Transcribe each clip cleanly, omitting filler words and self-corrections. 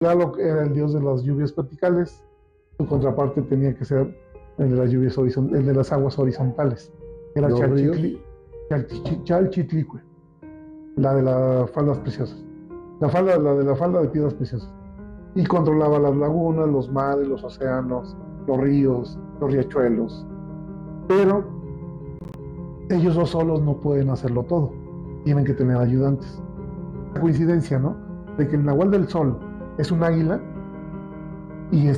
Tlaloc era el dios de las lluvias verticales, su contraparte tenía que ser el de las lluvias el de las aguas horizontales, era ¿Los ríos? Chalchitlicue, la de las faldas preciosas, la de la falda de piedras preciosas. Y controlaba las lagunas, los mares, los océanos, los ríos, los riachuelos. Pero ellos dos solos no pueden hacerlo todo, tienen que tener ayudantes. La coincidencia, ¿no? De que el Nahual del Sol es un águila y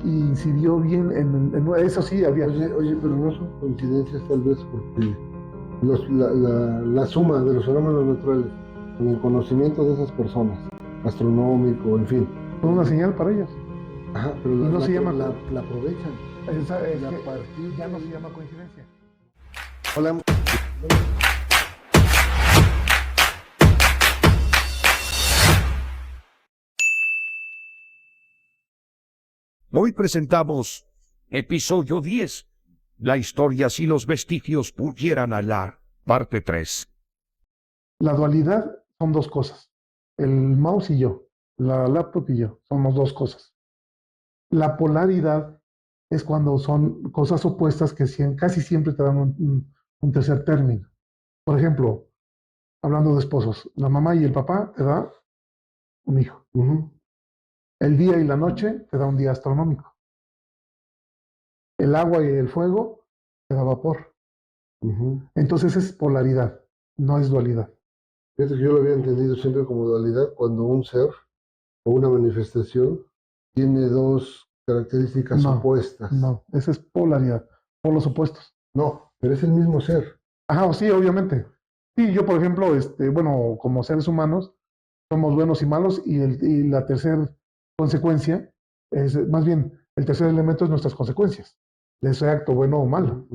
incidió bien eso sí había. Oye, pero no son coincidencias tal vez porque la suma de los fenómenos naturales con el conocimiento de esas personas, astronómico, en fin. Fue una señal para ellos. Ajá, pero Y no se llama. la aprovechan. Es Y a que partir ya de no se ahí. llama coincidencia. Hola. Hoy presentamos episodio 10. La historia si los vestigios pudieran hablar, parte 3. La dualidad son dos cosas. El mouse y yo, la laptop y yo, somos dos cosas. La polaridad es cuando son cosas opuestas que casi siempre te dan un tercer término. Por ejemplo, hablando de esposos, la mamá y el papá te da un hijo. El día y la noche te da un día astronómico. El agua y el fuego te da vapor. Entonces es polaridad, no es dualidad. Fíjate que yo lo había entendido siempre como dualidad cuando un ser o una manifestación tiene dos características opuestas. No, esa es polaridad, por los opuestos. No, pero es el mismo ser. Ajá, sí, obviamente. Sí, yo, por ejemplo, bueno, como seres humanos, somos buenos y malos, y la tercera consecuencia es, más bien, el tercer elemento es nuestras consecuencias, de ese acto bueno o malo.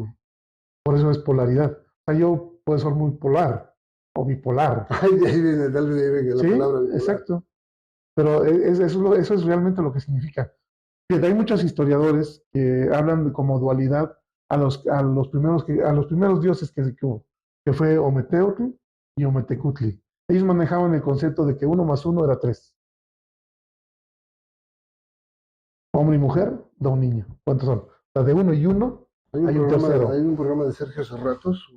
Por eso es polaridad. O sea, yo puedo ser muy polar o bipolar. Ay, de ahí viene, tal vez de ahí venga la Sí, palabra bipolar. exacto. Pero eso es realmente lo que significa. Fíjate, hay muchos historiadores que hablan de como dualidad a los primeros dioses que hubo, que fue Ometeotl y Ometecutli. Ellos manejaban el concepto de que uno más uno era tres. Hombre y mujer da un niño. ¿Cuántos son? O sea, de uno y uno hay un tercero. Hay un programa de Sergio Serratos,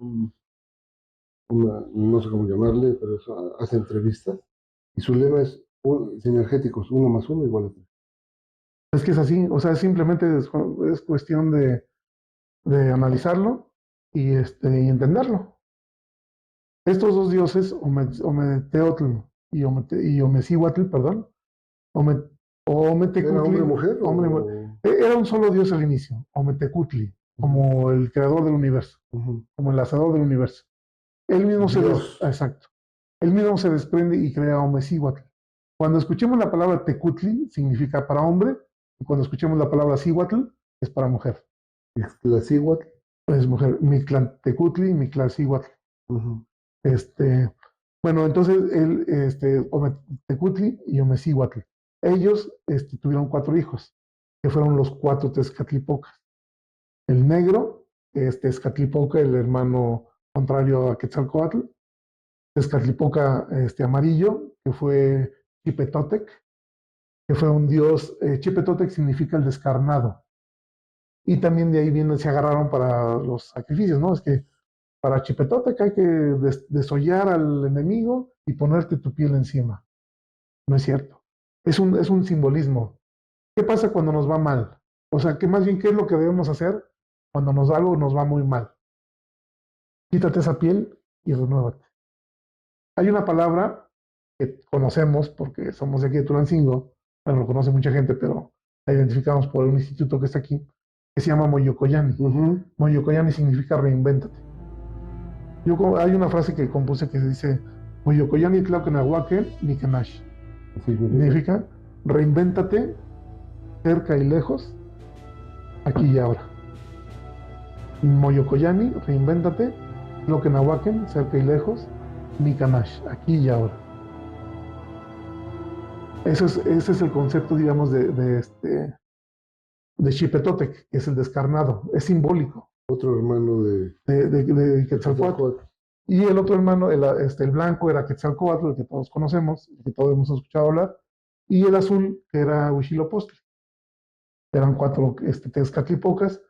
no sé cómo llamarle, pero eso, hace entrevistas, y su lema es sinergéticos, uno más uno igual a tres. Es que es así, o sea, simplemente es cuestión de analizarlo y entenderlo. Estos dos dioses, Ometeotl y Omecihuatl, perdón, Ome- ¿Era hombre Ometecutli, o mujer? era un solo dios al inicio, Ometecutli, como el creador del universo, como el hacedor del universo. Él mismo Dios. exacto, él mismo se desprende y crea Omecihuatl. Cuando escuchemos la palabra Tecutli, significa para hombre, y cuando escuchemos la palabra Cihuatl, es para mujer. Ixtlacíhuatl. Es mujer, Mictlantecutli, Mictlacihuatl. Bueno, entonces él, Ometecutli y Omecihuatl. Ellos tuvieron 4 hijos, que fueron los 4 Tezcatlipocas. El negro, Tezcatlipoca, el hermano contrario a Quetzalcoatl. Tezcatlipoca amarillo, que fue Chipetotec, que fue un dios. Chipetotec significa el descarnado. Y también de ahí se agarraron para los sacrificios, ¿no? Es que para Chipetotec hay que desollar al enemigo y ponerte tu piel encima. No es cierto. Es un simbolismo. ¿Qué pasa cuando nos va mal? O sea, que más bien, ¿qué es lo que debemos hacer cuando algo nos va muy mal? Quítate esa piel y renuévate. Hay una palabra que conocemos porque somos de aquí de Tulancingo, bueno, lo conoce mucha gente, pero la identificamos por un instituto que está aquí, que se llama Moyocoyani. Moyocoyani significa reinvéntate. Hay una frase que compuse que dice, Moyocoyani Tlauquenahuaque Nicanash. Significa, reinvéntate cerca y lejos, aquí y ahora. Moyocoyani, reinvéntate, Tlauquenahuaque, cerca y lejos, Nicanash, aquí y ahora. Ese es el concepto, digamos, de Xipetotec, que es el descarnado, es simbólico. Otro hermano de Quetzalcóatl. Y el otro hermano, el blanco, era Quetzalcóatl, el que todos conocemos, el que todos hemos escuchado hablar, y el azul, que era Huitzilopochtli. Eran 4 Tezcatlipocas,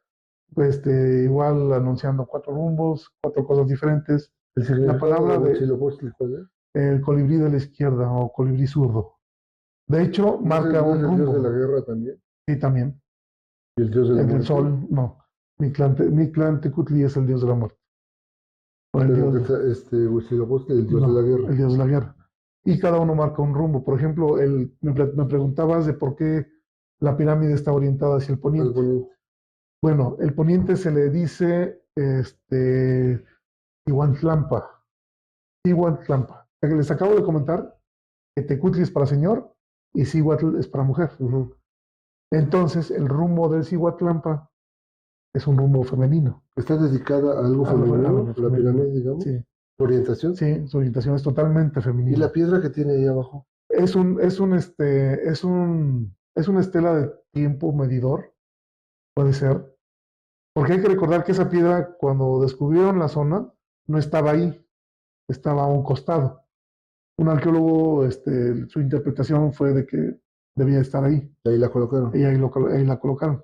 igual anunciando 4 rumbos, 4 cosas diferentes. El La significado palabra de de Huitzilopochtli, ¿cuál es? el colibrí de la izquierda o colibrí zurdo. De hecho, marca No es un el dios de la rumbo. guerra también? Sí, también. ¿Y el dios de la El del muerte? sol, no. Mi clan Tecutli es el dios de la muerte. O el Pero que dios, está, Huitzilopochtli, el dios de la no, guerra. el dios de la guerra. Y cada uno marca un rumbo. Por ejemplo, me preguntabas de por qué la pirámide está orientada hacia el Al poniente. poniente. Bueno, el poniente se le dice Tihuantlampa. Tihuantlampa. Les acabo de comentar que Tecutli es para señor y Cihuatl es para mujer. Ujú. Entonces, el rumbo del Cihuatlampa es un rumbo femenino. ¿Está dedicada a algo A lo femenino, la femenino. pirámide, digamos? Sí, ¿Su orientación? sí, su orientación es totalmente ¿Y la femenina. piedra que tiene ahí abajo? Es una estela de tiempo medidor, puede ser, porque hay que recordar que esa piedra, cuando descubrieron la zona, no estaba ahí, estaba a un costado. Un arqueólogo, su interpretación fue de que debía estar ahí, Y ahí la colocaron. y ahí la colocaron.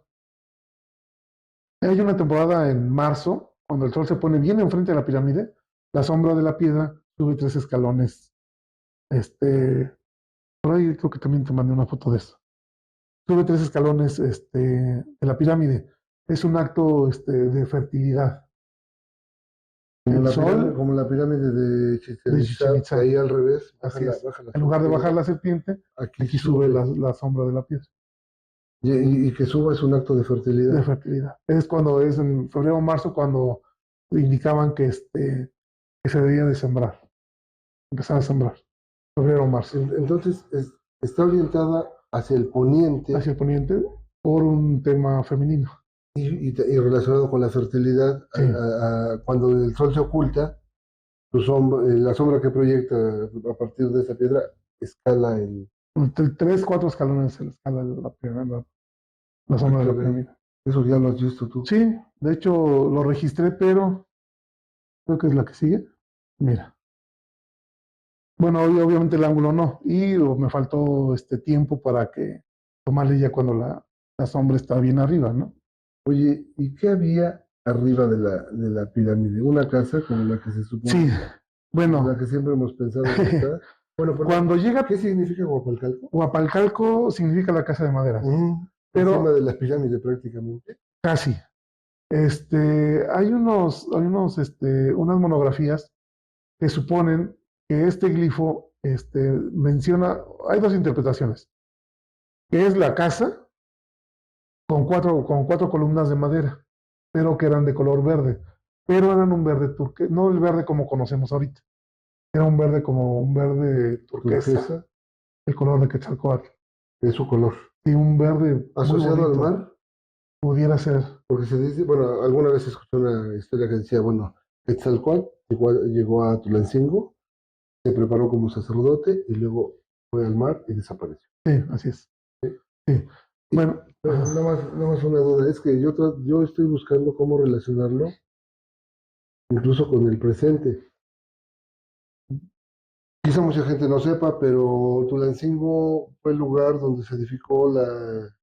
Hay una temporada en marzo, cuando el sol se pone bien enfrente de la pirámide, la sombra de la piedra sube 3 escalones. Por ahí creo que también te mandé una foto de eso. Sube 3 escalones de la pirámide. Es un acto de fertilidad. El sol Como la pirámide de Chichén de Itzá, Chichen que Itza, ahí al revés, así es. baja la En lugar de piedra, bajar la serpiente, aquí aquí sube sube. la sombra de la piedra, Y que suba es un acto de de fertilidad. fertilidad. Es cuando es en febrero o marzo cuando indicaban que se debía de sembrar, empezar a sembrar. Febrero o marzo. Entonces, está orientada hacia el poniente Hacia el poniente por un tema femenino. y relacionado con la fertilidad. Sí, Cuando el sol se oculta, la sombra que proyecta a partir de esa piedra escala entre 3, 4 escalones en la escala de la pirámide, la Ah, sombra de la caray. pirámide. Eso ya lo has visto tú. Sí, de hecho lo registré, pero creo que es la que sigue. Mira. Bueno, obviamente el ángulo no. Y me faltó tiempo para que tomarle ya cuando la sombra está bien arriba, ¿no? Oye, ¿y qué había arriba de la pirámide? Una casa como la que se Sí, supone, como la bueno, que siempre hemos pensado que está. Bueno, perdón, cuando llega ¿qué significa Huapalcalco? Huapalcalco significa la casa de maderas, Encima de pero la pirámide prácticamente. casi. Unas monografías que suponen que este glifo menciona, hay 2 interpretaciones, que es la casa con cuatro columnas de madera, pero que eran de color verde, pero eran un verde turquesa, no el verde como conocemos ahorita, era un verde como un verde turquesa, Turquesa, el color de Quetzalcóatl, es su color. y un verde muy Asociado al bonito, mar, pudiera ser, porque se dice, bueno, alguna vez escuché una historia que decía, bueno, Quetzalcóatl llegó a Tulancingo, se preparó como sacerdote y luego fue al mar y desapareció. sí, así es, ¿Sí? sí. Y, Bueno, pero nada más una duda, es que yo estoy buscando cómo relacionarlo incluso con el presente. Quizá mucha gente no sepa, pero Tulancingo fue el lugar donde se edificó la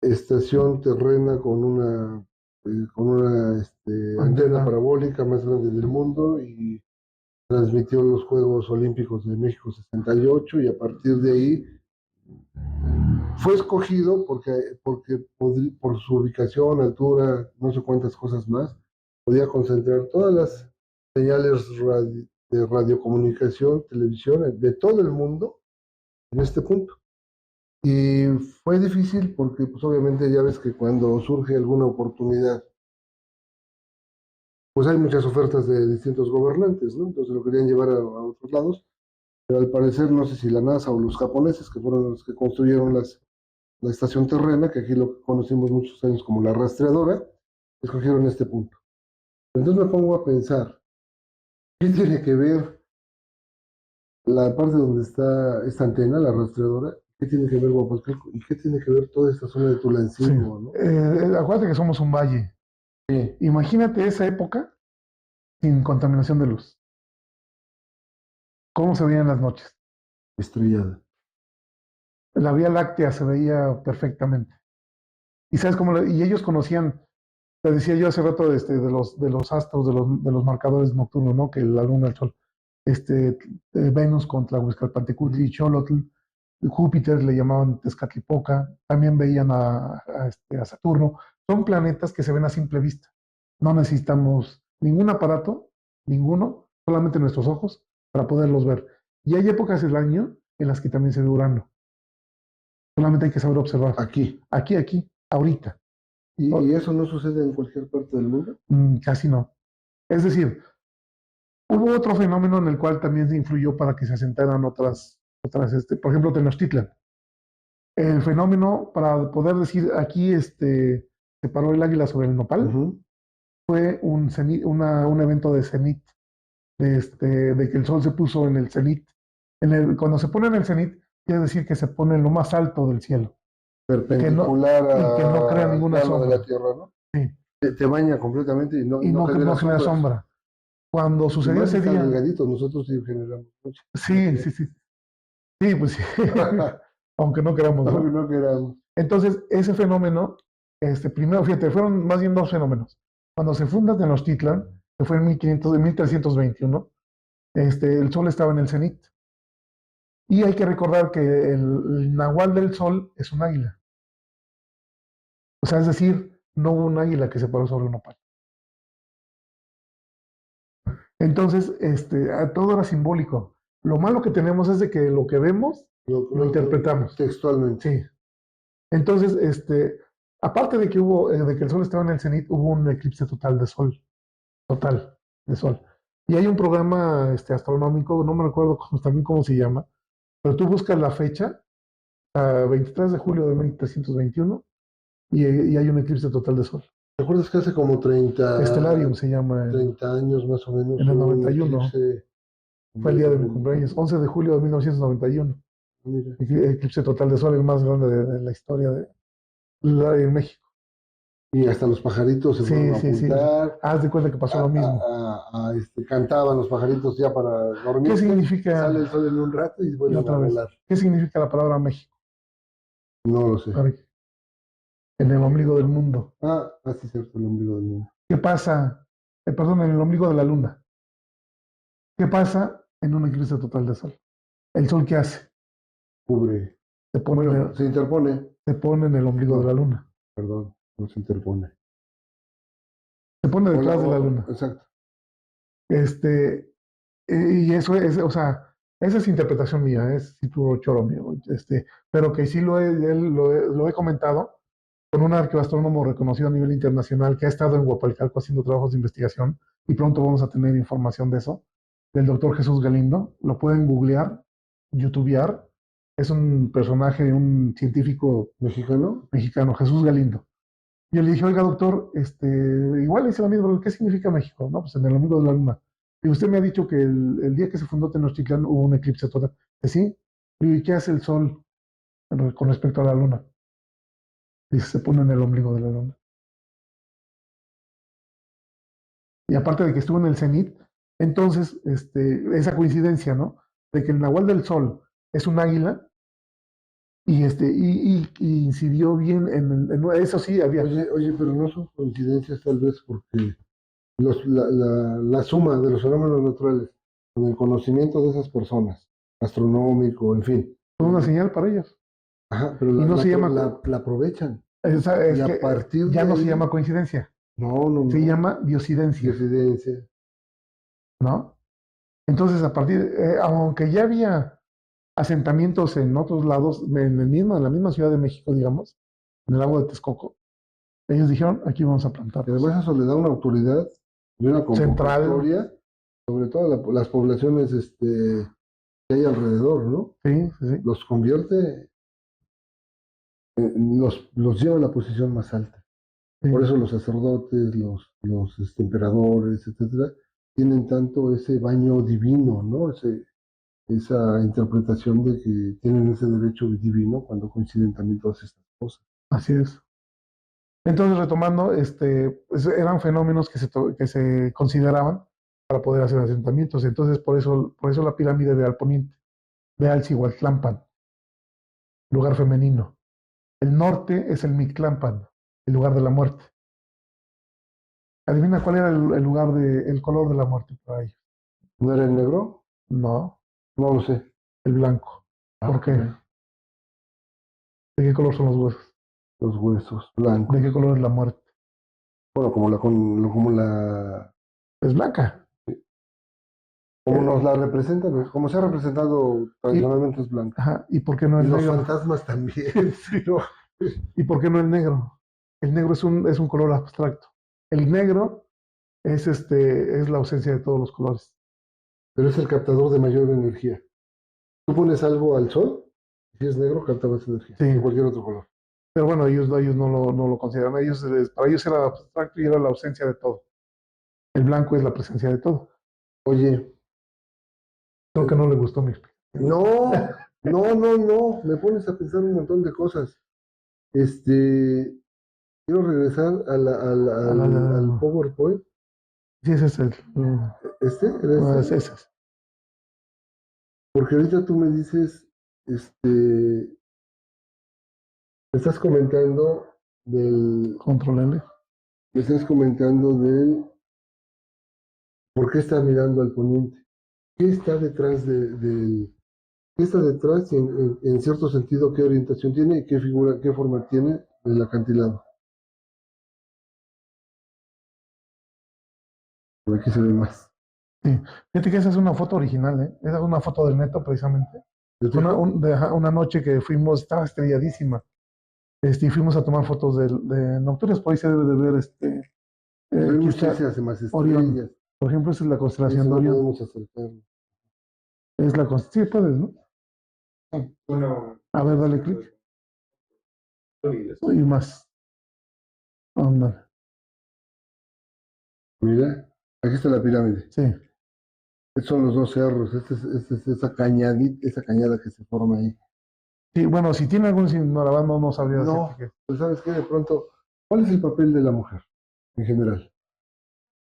estación terrena con una antena antena, parabólica más grande del mundo y transmitió los Juegos Olímpicos de México 68 y a partir de ahí fue escogido por su ubicación, altura, no sé cuántas cosas más, podía concentrar todas las señales de radiocomunicación, televisión de todo el mundo en este punto. Y fue difícil porque pues obviamente ya ves que cuando surge alguna oportunidad, pues hay muchas ofertas de distintos gobernantes, ¿no? Entonces lo querían llevar a otros lados, pero al parecer no sé si la NASA o los japoneses, que fueron los que construyeron la estación terrena, que aquí lo conocimos muchos años como la rastreadora, escogieron este punto. Entonces me pongo a pensar, ¿qué tiene que ver la parte donde está esta antena, la rastreadora? ¿Qué tiene que ver Guapalcalco? ¿Y qué tiene que ver toda esta zona de sí. Tulancingo, ¿no? Acuérdate que somos un valle. Sí. Imagínate esa época sin contaminación de luz. ¿Cómo se veían las noches? Estrellada. La Vía Láctea se veía perfectamente. Y sabes cómo, y ellos conocían, te decía yo hace rato de los astros, de los marcadores nocturnos, ¿no? Que la luna, el sol, Venus contra Huizcalpantecutli, Xolotl, Júpiter le llamaban Tezcatlipoca, también veían a Saturno. Son planetas que se ven a simple vista. No necesitamos ningún aparato, ninguno, solamente nuestros ojos para poderlos ver. Y hay épocas del año en las que también se ve Urano. Solamente hay que saber observar. Aquí. Aquí, ahorita. ¿Y eso no sucede en cualquier parte del mundo? Casi no. Es decir, hubo otro fenómeno en el cual también se influyó para que se asentaran por ejemplo, Tenochtitlan. El fenómeno, para poder decir aquí, se paró el águila sobre el nopal, Ujú. fue un evento de cenit, de que el sol se puso en el cenit. Cuando se pone en el cenit, quiere decir que se pone en lo más alto del cielo Perpendicular y que no crea al ninguna plano de la sombra. Tierra, ¿no? Sí, Te baña completamente y y no genera no genera sombras. sombra. Cuando Y sucedió más si ese está día, delgadito, nosotros sí generamos mucho. sí, sí, sí, sí, pues sí, aunque no queramos, Aunque ¿no? no queramos. Entonces, ese fenómeno, primero, fíjate, fueron más bien dos fenómenos. Cuando se funda Tenochtitlan, que fue en 1321, el sol estaba en el cenit. Y hay que recordar que el nahual del sol es un águila. O sea, es decir, no hubo un águila que se paró sobre un nopal. Entonces, todo era simbólico. Lo malo que tenemos es de que lo que vemos lo interpretamos. Textualmente. Sí. Entonces, aparte de que de que el sol estaba en el cenit, hubo un eclipse total de sol. Y hay un programa astronómico, no me recuerdo también cómo se llama, pero tú buscas la fecha, 23 de julio de 1321, y hay un eclipse total de sol. ¿Te acuerdas que hace como Estelarium se llama, 30 años más o menos en el hubo un 91, eclipse fue el muy día de mi sorprendente? cumpleaños, 11 de julio de 1991, Mira. eclipse total de sol, el más grande de la historia de México. Y hasta los pajaritos se fueron Sí, a sí, sí. apuntar, Haz de cuenta que pasó lo mismo. cantaban los pajaritos ya para ¿Qué dormirse, sale el significa, sol en un rato y y vuelven a otra vez, volar. qué significa la palabra México? No lo sé. Ari? En el ombligo del mundo. Sí, cierto, el ombligo del mundo. ¿Qué pasa? Perdón, en el ombligo de la luna. ¿Qué pasa en un eclipse total de sol? ¿El sol qué hace? Cubre. Se pone, Bueno, se interpone. se pone en el ombligo de la No, luna. perdón, no se interpone. Se pone Hola, detrás de la luna. exacto. Este, y eso es, o sea, esa es interpretación mía, es si puro choro mío. Pero que sí lo he comentado con un arqueoastrónomo reconocido a nivel internacional que ha estado en Huapalcalco haciendo trabajos de investigación y pronto vamos a tener información de eso, del doctor Jesús Galindo. Lo pueden googlear, youtubear. Es un personaje, un científico ¿Mexicano? mexicano, Jesús Galindo. Yo le dije, oiga, doctor, igual le hice la misma, pero ¿qué significa México? No, pues en el ombligo de la luna. Y usted me ha dicho que el día que se fundó Tenochtitlán hubo un eclipse total. Que sí. ¿Y qué hace el sol con respecto a la luna? Dice, se pone en el ombligo de la luna. Y aparte de que estuvo en el cenit, entonces, esa coincidencia, ¿no? De que el nahual del sol es un águila y incidió bien eso sí, había. Oye, pero no son coincidencias tal vez porque la suma de los fenómenos naturales con el conocimiento de esas personas, astronómico, en fin. Fue una señal para ellos. Ajá, pero Y no se llama, la aprovechan. es Y que a partir ya de no se ahí, llama coincidencia, no, se llama diosidencia, diosidencia. ¿no? Entonces, aunque ya había asentamientos en otros lados, en la misma Ciudad de México, digamos, en el lago de Texcoco, ellos dijeron, aquí vamos a Y además plantarlos. eso le da una autoridad y una Central, convocatoria sobre todo las poblaciones que hay alrededor, ¿no? sí, sí, sí. Los convierte, los lleva a la posición más alta. Sí. Por eso los sacerdotes, los emperadores, etcétera, tienen tanto ese baño divino, ¿no? Esa interpretación de que tienen ese derecho divino cuando coinciden también todas estas cosas. Así es. Entonces, retomando, pues eran fenómenos que se consideraban para poder hacer asentamientos. Entonces, por eso la pirámide de Al Poniente, de Alcihuatlampan. lugar femenino. El norte es el Mictlampan, el lugar de la muerte. Adivina cuál era el color de la muerte para ellos. ¿No era el negro? No, No lo sé. el blanco. ¿Por qué? Ok. ¿De qué color son los huesos? Los huesos blancos. ¿De qué color es la muerte? Bueno, Es blanca. como nos la representan, como se ha representado tradicionalmente es blanco. Ajá, ¿y por qué no Y el los negro? fantasmas también. Sí, no. ¿Y por qué no el negro? El negro es un color abstracto. El negro es la ausencia de todos los colores. Pero es el captador de mayor energía. Tú pones algo al sol, si es negro, capta más energía Sí. que cualquier otro color. Pero bueno, ellos no lo consideran. Para ellos era abstracto y era la ausencia de todo. El blanco es la presencia de todo. Oye, Creo que no le gustó mi explicación. no, me pones a pensar un montón de cosas. Quiero regresar al PowerPoint. Sí, ese es ¿Era no, este? ese es. Porque ahorita tú me dices, me estás comentando Control L. me estás comentando del por qué está mirando al poniente. ¿Qué está detrás qué está detrás y en cierto sentido qué orientación tiene y qué figura, qué forma tiene el acantilado? Por aquí se ve más. Sí. Fíjate que esa es una foto original, ¿eh? Esa es una foto del Neto, precisamente. ¿De Fue Tijuana? una noche que fuimos, estaba estrelladísima. Y fuimos a tomar fotos de nocturnas, por ahí se debe de ver, Pero hay aquí muchas está se hace más Orión. estrellas. Por ejemplo, esa es la constelación Eso de no Orión. podemos acercarnos. Es la constelación, sí, puedes, ¿no? A ver, dale clic. Y más. Ándale. Mira, aquí está la pirámide. Sí. Estos son los dos cerros. Esa esa cañada que se forma ahí. Sí, bueno, si tiene algún signo, no sabría No, decirte qué. pues sabes qué, de pronto, ¿cuál es el papel de la mujer en general?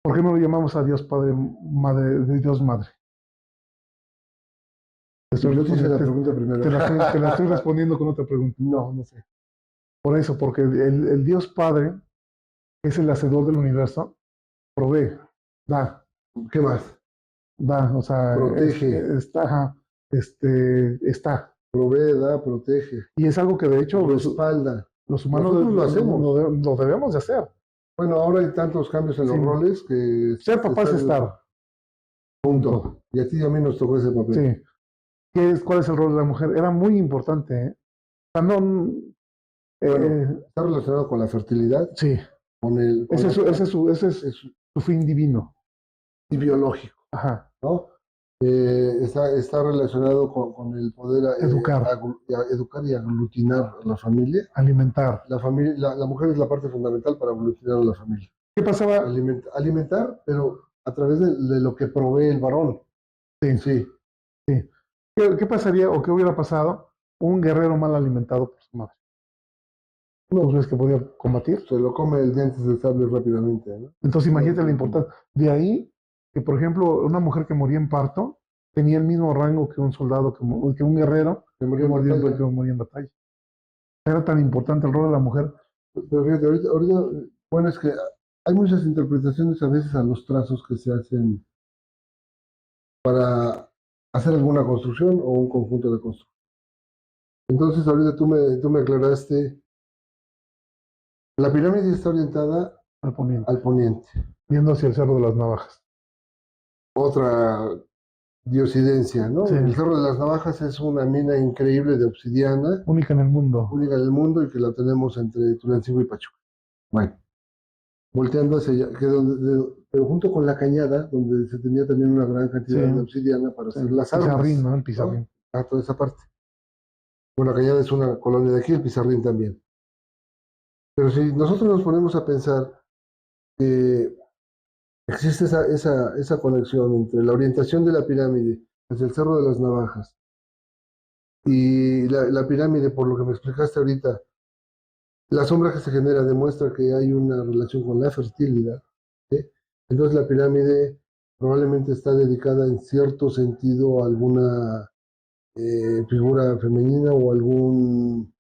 ¿Por qué no lo llamamos a Dios Padre, Madre, de Dios Madre? Te estoy Yo te hice respondiendo, la pregunta primero. te la estoy respondiendo con otra pregunta. No sé. Por eso, porque el Dios Padre es el hacedor del universo, provee, da, ¿Qué más? o sea, Protege, está, ajá, está. provee, da, protege, Y es algo que de hecho respalda. los humanos Nosotros lo hacemos. lo debemos de hacer. Bueno, ahora hay tantos cambios en Sí, los roles que ser papá es estar. punto. Y a ti y a mí nos tocó ese Sí. papel. ¿Cuál es el rol de la mujer? Era muy importante, ¿eh? O sea, no, Bueno, eh, está relacionado con la fertilidad, sí, con el, con la ese es es- su fin divino. y biológico, Ajá, ¿no? Está relacionado con el poder educar, educar y aglutinar a la familia. alimentar. La mujer es la parte fundamental para aglutinar a la familia. ¿Qué pasaba? Alimentar, pero a través de lo que provee el varón. Sí, Sí, sí. ¿Qué pasaría o qué hubiera pasado un guerrero mal alimentado por su madre? ¿Tú crees que podía combatir? se lo come el dientes de sable rápidamente, ¿no? Entonces imagínate la importancia. De ahí que, por ejemplo, una mujer que moría en parto tenía el mismo rango que un soldado, que un guerrero Se murió en batalla. que moría en batalla. Era tan importante el rol de la mujer. Pero fíjate, bueno, es que hay muchas interpretaciones a veces a los trazos que se hacen para hacer alguna construcción o un conjunto de construcción. Entonces, ahorita tú me aclaraste, la pirámide está orientada Al poniente, al poniente. viendo hacia el Cerro de las Navajas. Otra diosidencia, ¿no? Sí, El Cerro de las Navajas es una mina increíble de obsidiana, única en el mundo. única en el mundo y que la tenemos entre Tulancingo y Pachuca. Bueno, volteando hacia allá, pero junto con la cañada, donde se tenía también una gran cantidad Sí, de obsidiana para sí. hacer las Pizarrín, armas, ¿no? El ¿no? pizarrín. Toda esa parte. Bueno, la cañada es una colonia de aquí, el Pizarrín también. Pero si nosotros nos ponemos a pensar que existe esa conexión entre la orientación de la pirámide hacia el Cerro de las Navajas y la pirámide, por lo que me explicaste ahorita, la sombra que se genera demuestra que hay una relación con la fertilidad, ¿sí? Entonces la pirámide probablemente está dedicada en cierto sentido a alguna figura femenina o algún,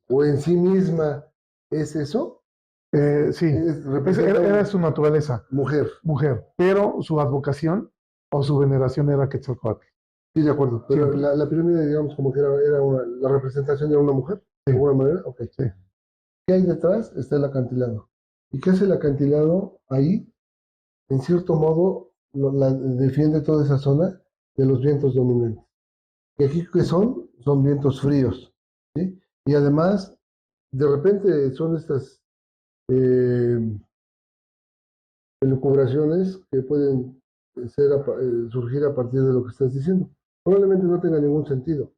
o en sí misma es eso, Sí, representa era su naturaleza, mujer. mujer, pero su advocación o su veneración era Quetzalcóatl. Sí, de acuerdo. Pero Siempre. la pirámide, digamos, como que era la representación de una mujer, de Sí, alguna manera. Ok. sí. ¿Qué hay detrás? Está el acantilado. ¿Y qué hace el acantilado ahí? En cierto modo, defiende toda esa zona de los vientos dominantes. ¿Y aquí qué son? Son vientos fríos, ¿sí? Y además, de repente son estas eh, elucubraciones que pueden surgir a partir de lo que estás diciendo. Probablemente no tenga ningún sentido,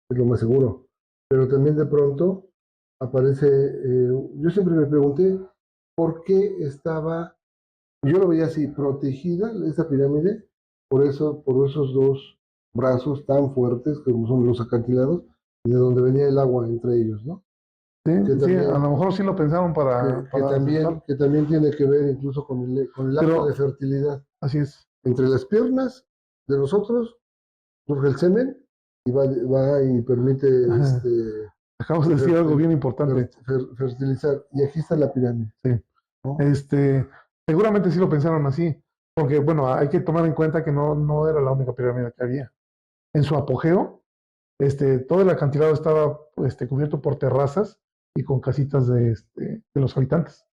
es lo más seguro. Pero también de pronto aparece, yo siempre me pregunté por qué estaba, yo lo veía así, protegida esa pirámide por eso, por esos dos brazos tan fuertes como son los acantilados, y de donde venía el agua entre ellos, ¿no? Sí, Que sí, a también, lo mejor sí lo pensaron para aceptar, que también tiene que ver incluso con el acto de pero fertilidad. así es. Entre las piernas de nosotros surge el semen y va y permite Ajá. Acabas de decir algo fertil- bien importante. fertilizar. Y aquí está la pirámide, Sí. ¿no? Seguramente sí lo pensaron así, porque bueno, hay que tomar en cuenta que no era la única pirámide que había. En su apogeo, todo el acantilado estaba cubierto por terrazas y con casitas de los habitantes.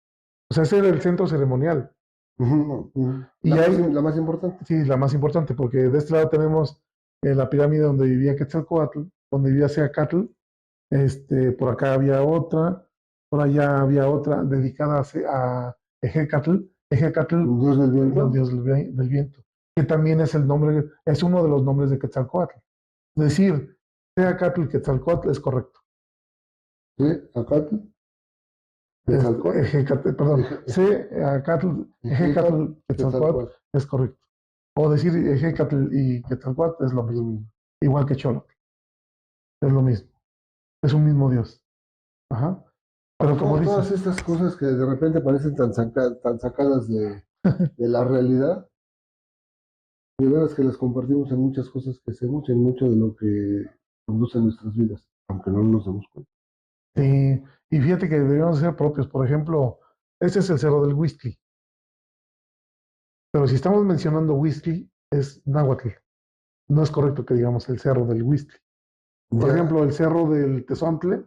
O sea, ese era el centro ceremonial. Ujú, ujú. Y hay, La más importante. sí, la más importante, porque de este lado tenemos la pirámide donde vivía Quetzalcóatl, donde vivía Seacatl, por acá había otra, por allá había otra dedicada a Ejecatl, Ejecatl, Dios del el viento. dios del viento, que también es el nombre, es uno de los nombres de Quetzalcóatl. Es decir, Seacatl y Quetzalcóatl es correcto. Sí, Acatl, Quetzalcóatl, Perdón, Eje- Seacatl, Ejecatl, Ejecatl, Quetzalcóatl Quetzalcóatl. es correcto. O decir Ejecatl y Quetzalcóatl es lo Es lo mismo, mismo. igual que Cholo, es lo mismo, es un mismo dios. Ajá. Pero como Todas dices, estas cosas que de repente parecen tan sacadas de la realidad, de veras que las compartimos en muchas cosas que hacemos y en mucho de lo que conduce a nuestras vidas, aunque no nos damos cuenta. sí, y fíjate que deberíamos ser propios. Por ejemplo, este es el cerro del whisky, pero si estamos mencionando whisky, es náhuatl. No es correcto que digamos el cerro del whisky. Por Ya, ejemplo, el cerro del Tezontle,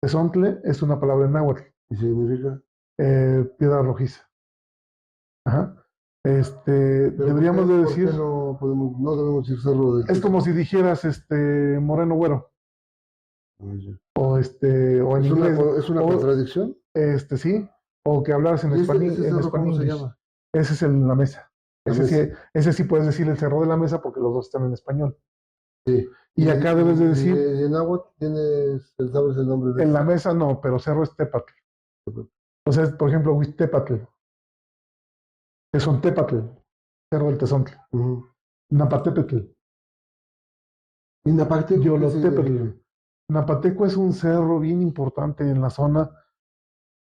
Tezontle es una palabra en náhuatl, y significa. piedra rojiza. Ajá. Pero Deberíamos de por qué decir, no debemos decir cerro del es como tesoro? si dijeras moreno güero, o en inglés, Es una o contradicción. sí, o que hablaras ¿Y ese en cerro cómo se Spanglish. llama? Ese es la mesa. La mesa. Ese sí puedes decir el cerro de la mesa porque los dos están en español. Sí. Y acá debes de decir, En agua sabes el nombre de en la eso. mesa no, pero cerro es Tépatl. O sea, por ejemplo, Huitépatl, Tezontépatl, cerro del Tezontle. Ujú. Napatépetl, ¿Y Napateco qué Yolotépetl. significa? Napateco es un cerro bien importante en la zona.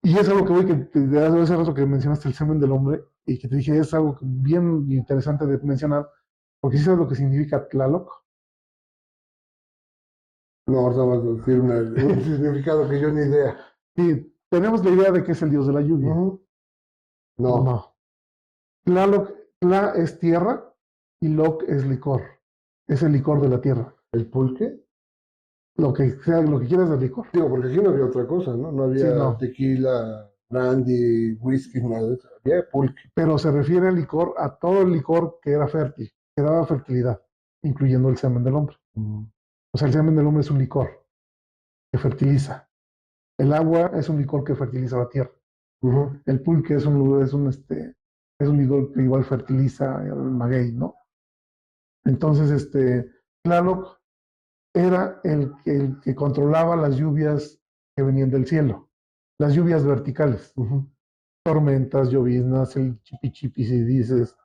Y es algo que voy, hace rato que mencionaste el semen del hombre, y que te dije, es algo bien interesante de mencionar, porque si sabes lo que significa Tlaloc. No, ahorita vas a decir un significado que yo ni idea. Sí, tenemos la idea de que es el dios de la lluvia. Ujú. No. No. Tlaloc, Tla es tierra y Loc es licor. Es el licor de la tierra. ¿El pulque? Lo que sea, lo que quieras de licor. Digo, porque aquí no había otra cosa, ¿no? No Sí, había no. tequila, brandy, whisky, nada de eso. Había pulque. Pero se refiere al licor, a todo el licor que era fértil, que daba fertilidad, incluyendo el semen del hombre. Ujú. O sea, el semen del hombre es un licor que fertiliza. El agua es un licor que fertiliza la tierra. Ujú. El pulque es un licor que igual fertiliza el maguey, ¿no? Entonces, Tlaloc era el que controlaba las lluvias que venían del cielo, las lluvias verticales, Ujú. tormentas, lloviznas, el chipi si dices,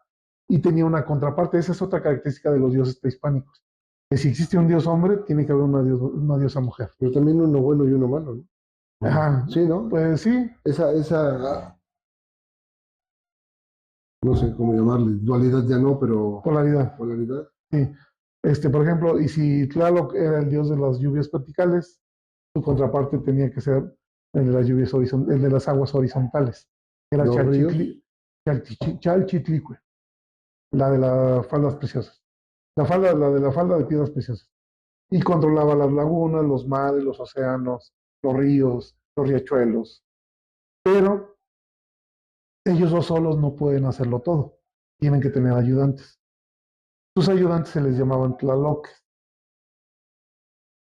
y tenía una contraparte. Esa es otra característica de los dioses prehispánicos, que si existe un dios hombre, tiene que haber una diosa mujer. Pero también uno bueno y uno malo, ¿no? Ajá, Sí, ¿no? pues sí, Esa, no sé cómo llamarle, dualidad ya no, pero polaridad. polaridad. Sí. Por ejemplo, y si Tlaloc era el dios de las lluvias verticales, su contraparte tenía que ser el de las lluvias el de las aguas horizontales. Era Los ríos. Chalchitlicue, la de las faldas preciosas. La de la falda de piedras preciosas. Y controlaba las lagunas, los mares, los océanos, los ríos, los riachuelos. Pero ellos dos solos no pueden hacerlo todo. Tienen que tener ayudantes. Sus ayudantes se les llamaban tlaloques,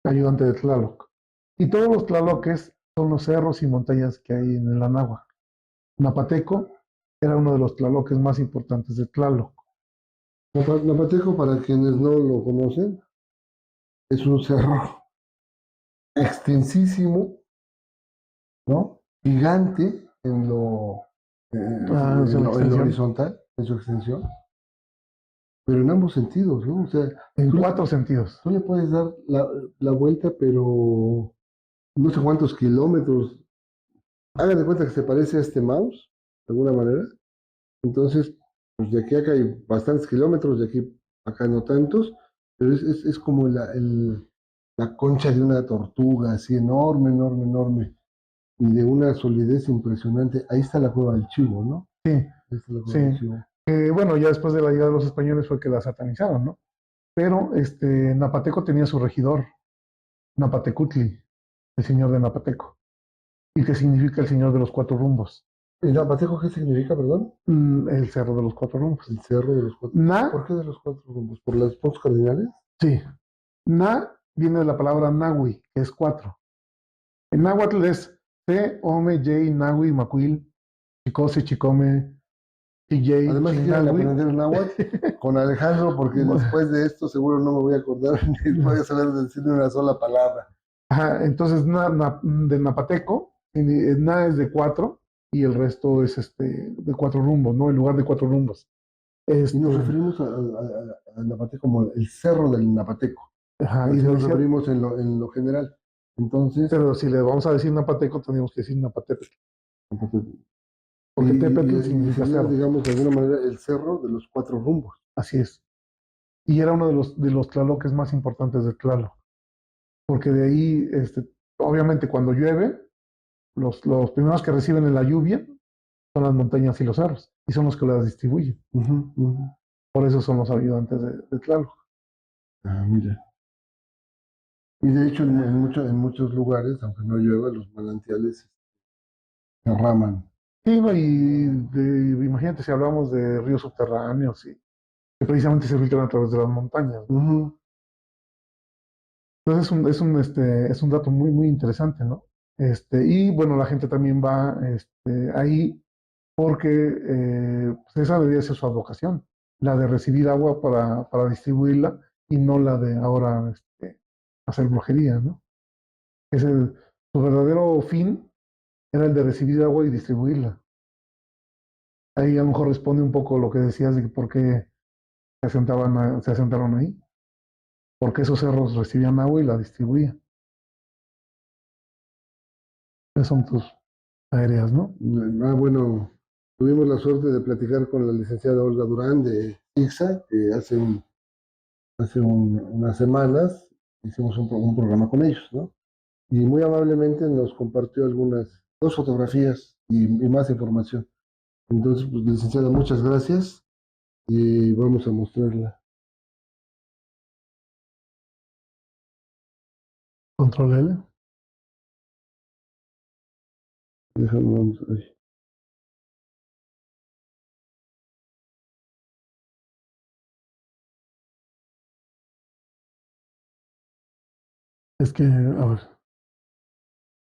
ayudante de Tlaloc. Y todos los tlaloques son los cerros y montañas que hay en el Anáhuac. Napateco era uno de los tlaloques más importantes de Tlaloc. Napateco, para quienes no lo conocen, es un cerro extensísimo, ¿no? Gigante En la en lo extensión. horizontal, en su extensión, pero en ambos sentidos, ¿no? O sea, En tú, 4 sentidos. tú le puedes dar la vuelta, pero no sé cuántos kilómetros. Hagan de cuenta que se parece a este mouse, de alguna manera. Entonces, pues de aquí a acá hay bastantes kilómetros, de aquí a acá no tantos, pero es como la concha de una tortuga, así enorme, enorme, enorme, y de una solidez impresionante. Ahí está la cueva del Chivo, ¿no? Sí, Ahí está la cueva del sí. Chivo. Bueno, ya después de la llegada de los españoles fue que la satanizaron, ¿no? Pero Napateco tenía su regidor, Napatecutli, el señor de Napateco, y que significa el señor de los 4 rumbos, ¿Y Napateco qué significa, perdón? el cerro de los 4 rumbos. El cerro de los cuatro. Na, ¿Por qué de los cuatro rumbos? ¿Por los puntos cardinales? sí, Na viene de la palabra Nahui, que es 4. En náhuatl es Te, Ome, Yei, Nahui, Macuil, Chicose, Chicome, Chiyei, Además, si quieren Chinagui. aprender náhuatl, con Alejandro, porque después de esto seguro no me voy a acordar ni voy a saber decirle una sola palabra. Ajá, entonces de Napateco, Na es de 4 y el resto es de 4 rumbos, ¿no? En lugar de 4 rumbos. Y nos Este, referimos al Napateco como el cerro del Napateco. ajá, y Así nos decía, referimos en lo general. Entonces, pero si le vamos a decir Napateco, tendríamos que decir Napatepetl, Napateco. porque Tepetl Y significa sería, cerro, digamos, de alguna manera el cerro de los cuatro rumbos. así es. Y era uno de los tlaloques más importantes de Tlaloc, porque de ahí, obviamente cuando llueve, los primeros que reciben en la lluvia son las montañas y los cerros, y son los que las distribuyen. Ujú, ujú. Por eso son los ayudantes de Tlaloc. Ah, mira. Y de hecho, en muchos lugares, aunque no llueva, los manantiales derraman. Sí, no, imagínate si hablamos de ríos subterráneos y que precisamente se filtran a través de las montañas, ¿no? Ujú. Entonces es un dato muy, muy interesante, ¿no? Y bueno, la gente también va ahí porque pues esa debería ser su advocación, la de recibir agua para distribuirla y no la de ahora hacer brujería, ¿no? Su verdadero fin era el de recibir agua y distribuirla. Ahí a lo mejor responde un poco lo que decías de que por qué se asentaron ahí, porque esos cerros recibían agua y la distribuían. Esas son tus áreas, ¿no? Bueno, tuvimos la suerte de platicar con la licenciada Olga Durán de IXA, que unas semanas hicimos un programa con ellos, ¿no? Y muy amablemente nos compartió dos fotografías y más información. Entonces, pues, licenciada, muchas gracias y vamos a mostrarla. Control L. Vamos a ver. Es que, a ver,